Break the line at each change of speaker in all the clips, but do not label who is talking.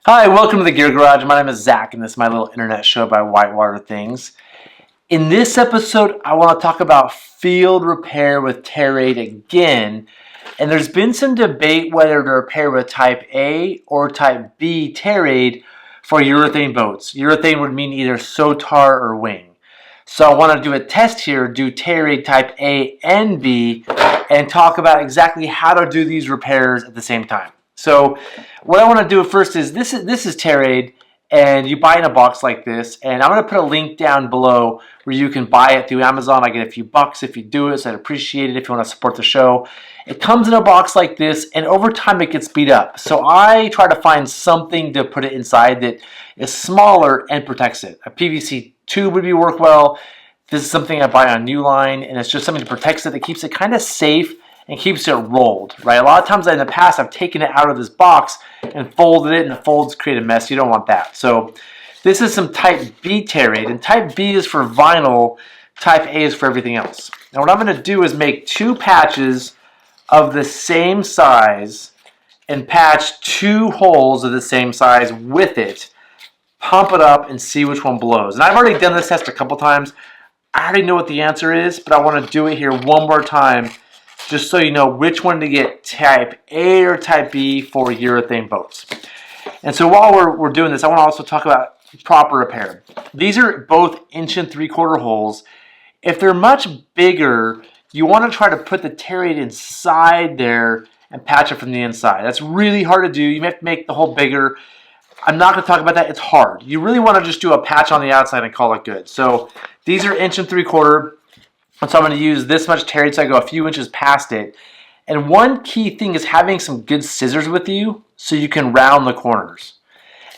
Hi, welcome to the Gear Garage. My name is Zach, and this is my little internet show by Whitewater Things. In this episode, I want to talk about field repair with TearAid again. And there's been some debate whether to repair with Type A or Type B TearAid for urethane boats. Urethane would mean either SOTAR or wing. So I want to do a test here, do TearAid Type A and B, and talk about exactly how to do these repairs at the same time. So what I want to do first is this is TearAid, and you buy in a box like this, and I'm going to put a link down below where you can buy it through Amazon. I get a few bucks if you do it, so I'd appreciate it if you want to support the show. It comes in a box like this, and over time it gets beat up. So I try to find something to put it inside that is smaller and protects it. A PVC tube would work well. This is something I buy on New Line, and it's just something that protects it, that keeps it kind of safe and keeps it rolled, right? A lot of times in the past, I've taken it out of this box and folded it, and the folds create a mess. You don't want that. So this is some Type B TearAid, and Type B is for vinyl, Type A is for everything else. Now what I'm going to do is make two patches of the same size and patch two holes of the same size with it, pump it up, and see which one blows. And I've already done this test a couple times. I already know what the answer is, but I want to do it here one more time just so you know which one to get, Type A or Type B for urethane boats. And so while we're doing this, I want to also talk about proper repair. These are both 1 3/4 holes. If they're much bigger, you want to try to put the TearAid inside there and patch it from the inside. That's really hard to do. You have to make the hole bigger. I'm not going to talk about that. It's hard. You really want to just do a patch on the outside and call it good. So these are 1 3/4. So I'm going to use this much TearAid, so I go a few inches past it. And one key thing is having some good scissors with you so you can round the corners.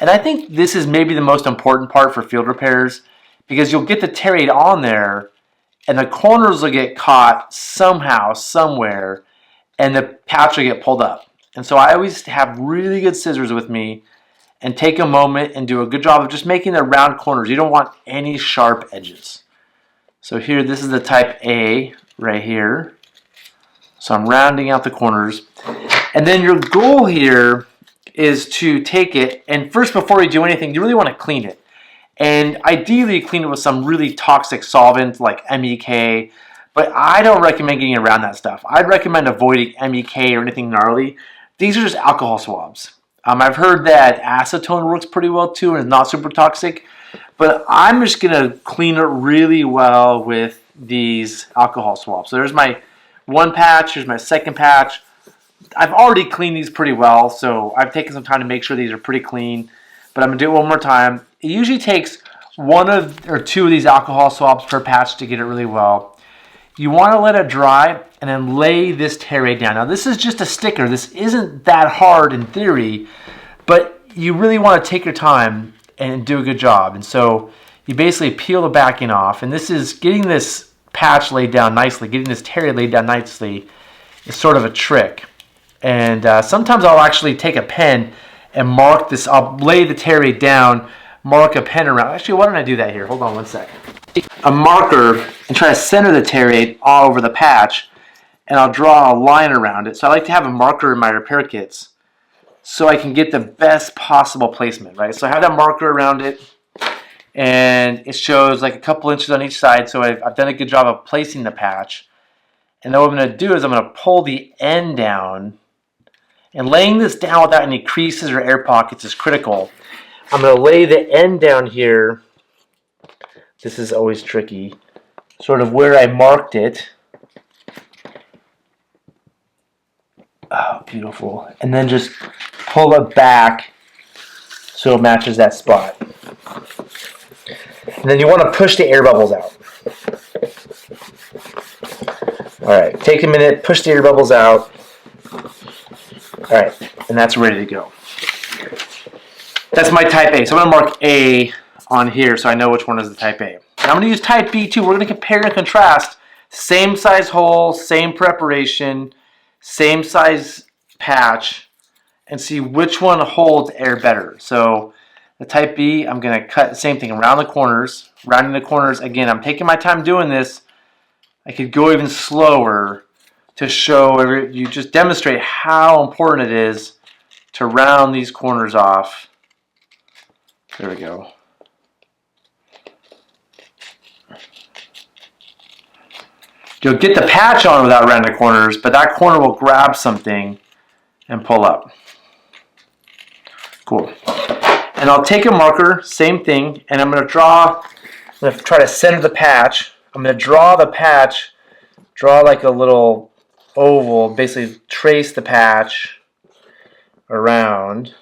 And I think this is maybe the most important part for field repairs, because you'll get the TearAid on there and the corners will get caught somehow, somewhere, and the patch will get pulled up. And so I always have really good scissors with me and take a moment and do a good job of just making the round corners. You don't want any sharp edges. So here, this is the Type A right here. So I'm rounding out the corners. And then your goal here is to take it, and first, before you do anything, you really want to clean it. And ideally, clean it with some really toxic solvent like MEK, but I don't recommend getting around that stuff. I'd recommend avoiding MEK or anything gnarly. These are just alcohol swabs. I've heard that acetone works pretty well too and is not super toxic. But I'm just going to clean it really well with these alcohol swabs. So there's my one patch, here's my second patch. I've already cleaned these pretty well, so I've taken some time to make sure these are pretty clean. But I'm going to do it one more time. It usually takes one or two of these alcohol swabs per patch to get it really well. You want to let it dry and then lay this TearAid down. Now this is just a sticker. This isn't that hard in theory, but you really want to take your time and do a good job. And so you basically peel the backing off, and this is getting this patch laid down nicely, getting this TearAid laid down nicely is sort of a trick. And sometimes I'll actually take a pen and mark this. I'll lay the TearAid down, mark a pen around. Actually, why don't I do that here? Hold on one second. A marker and try to center the TearAid all over the patch, and I'll draw a line around it. So I like to have a marker in my repair kits so I can get the best possible placement, right? So I have that marker around it, and it shows like a couple inches on each side, so I've done a good job of placing the patch. And then what I'm going to do is I'm going to pull the end down, and laying this down without any creases or air pockets is critical. I'm going to lay the end down here. This is always tricky, sort of where I marked it. Oh, beautiful. And then just pull it back so it matches that spot. And then you want to push the air bubbles out. Alright, take a minute, push the air bubbles out. Alright, and that's ready to go. That's my Type A. So I'm going to mark A on here so I know which one is the Type A. Now I'm going to use Type B too. We're going to compare and contrast. Same size hole, same preparation, same size patch, and see which one holds air better. So the Type B, I'm going to cut the same thing around the corners. Rounding the corners, again, I'm taking my time doing this. I could go even slower to show, you just demonstrate how important it is to round these corners off There we go. You'll get the patch on without rounding corners, but that corner will grab something and pull up. Cool. And I'll take a marker, same thing, and I'm going to try to center the patch. I'm going to draw the patch, draw like a little oval, basically trace the patch around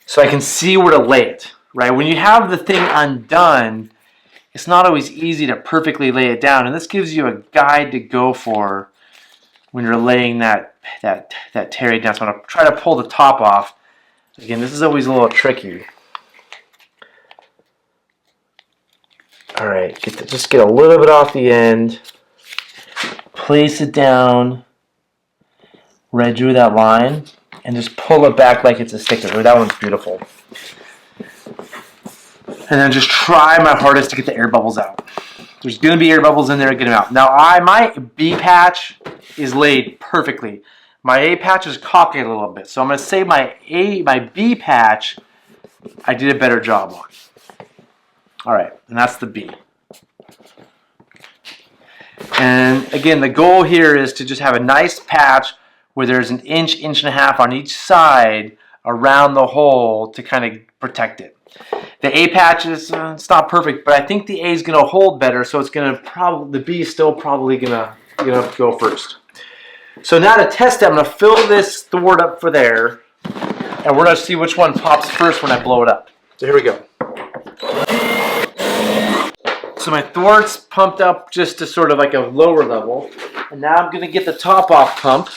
so I can see where to lay it, right? When you have the thing undone, it's not always easy to perfectly lay it down, and this gives you a guide to go for when you're laying that TearAid down. So I'm going to try to pull the top off. Again, this is always a little tricky. All right, just get a little bit off the end. Place it down right through that line, and just pull it back like it's a sticker. Oh, that one's beautiful. And then just try my hardest to get the air bubbles out. There's going to be air bubbles in there, get them out. Now, my B patch is laid perfectly. My A patch is cockeyed a little bit. So I'm going to say my B patch, I did a better job on. All right, and that's the B. And again, the goal here is to just have a nice patch where there's an inch, inch and a half on each side around the hole to kind of protect it. The A patch is it's not perfect, but I think the A is going to hold better, so it's going to the B is still probably going to go first. So now to test it, I'm going to fill this thwart up for there, and we're going to see which one pops first when I blow it up. So here we go. So my thwart's pumped up just to sort of like a lower level, and now I'm going to get the top off pump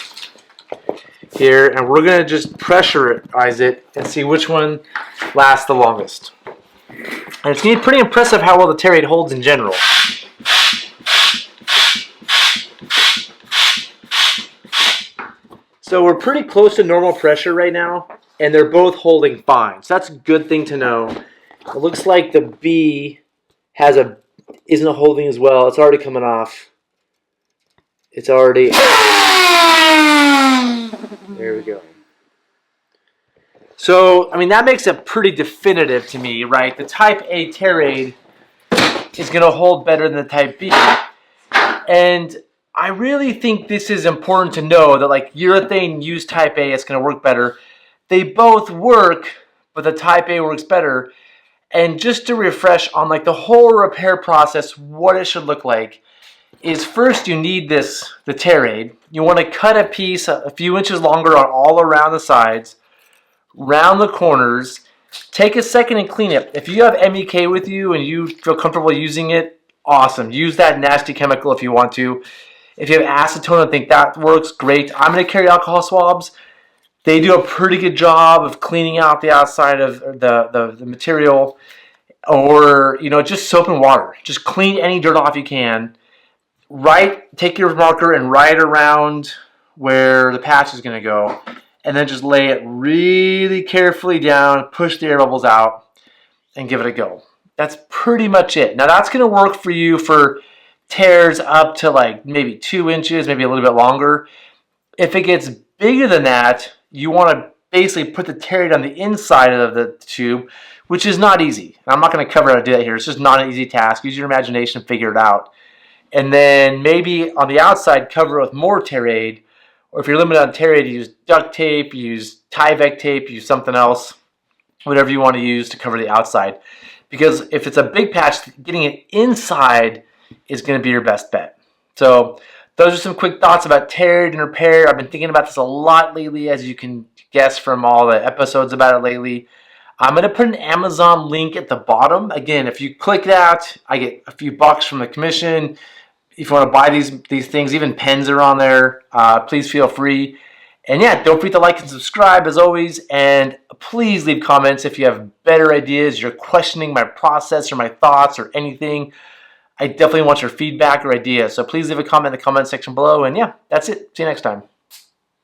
here, and we're going to just pressurize it and see which one lasts the longest. And it's going to be pretty impressive how well the TearAid holds in general. So we're pretty close to normal pressure right now, and they're both holding fine. So that's a good thing to know. It looks like the B isn't holding as well. It's already coming off. It's already... There we go. So, I mean, that makes it pretty definitive to me, right? The Type A TearAid is going to hold better than the Type B. And I really think this is important to know that, like, urethane used Type A, it's going to work better. They both work, but the Type A works better. And just to refresh on, like, the whole repair process, what it should look like, is first you need the TearAid. You want to cut a piece a few inches longer on all around the sides, round the corners. Take a second and clean it. If you have MEK with you and you feel comfortable using it, awesome. Use that nasty chemical if you want to. If you have acetone and think that works, great. I'm going to carry alcohol swabs. They do a pretty good job of cleaning out the outside of the material. Or, you know, just soap and water. Just clean any dirt off you can. Take your marker and write around where the patch is going to go, and then just lay it really carefully down, push the air bubbles out, and give it a go. That's pretty much it. Now that's going to work for you for tears up to like maybe 2 inches, maybe a little bit longer. If it gets bigger than that, you want to basically put the TearAid on the inside of the tube, which is not easy. I'm not going to cover how to do that here. It's just not an easy task. Use your imagination and figure it out. And then maybe on the outside, cover it with more TearAid. Or if you're limited on TearAid, use duct tape, use Tyvek tape, use something else, whatever you want to use to cover the outside. Because if it's a big patch, getting it inside is going to be your best bet. So those are some quick thoughts about TearAid and repair. I've been thinking about this a lot lately, as you can guess from all the episodes about it lately. I'm going to put an Amazon link at the bottom. Again, if you click that, I get a few bucks from the commission. If you want to buy these things, even pens are on there. Please feel free. And yeah, don't forget to like and subscribe as always. And please leave comments if you have better ideas, you're questioning my process or my thoughts or anything. I definitely want your feedback or ideas. So please leave a comment in the comment section below. And yeah, that's it. See you next time.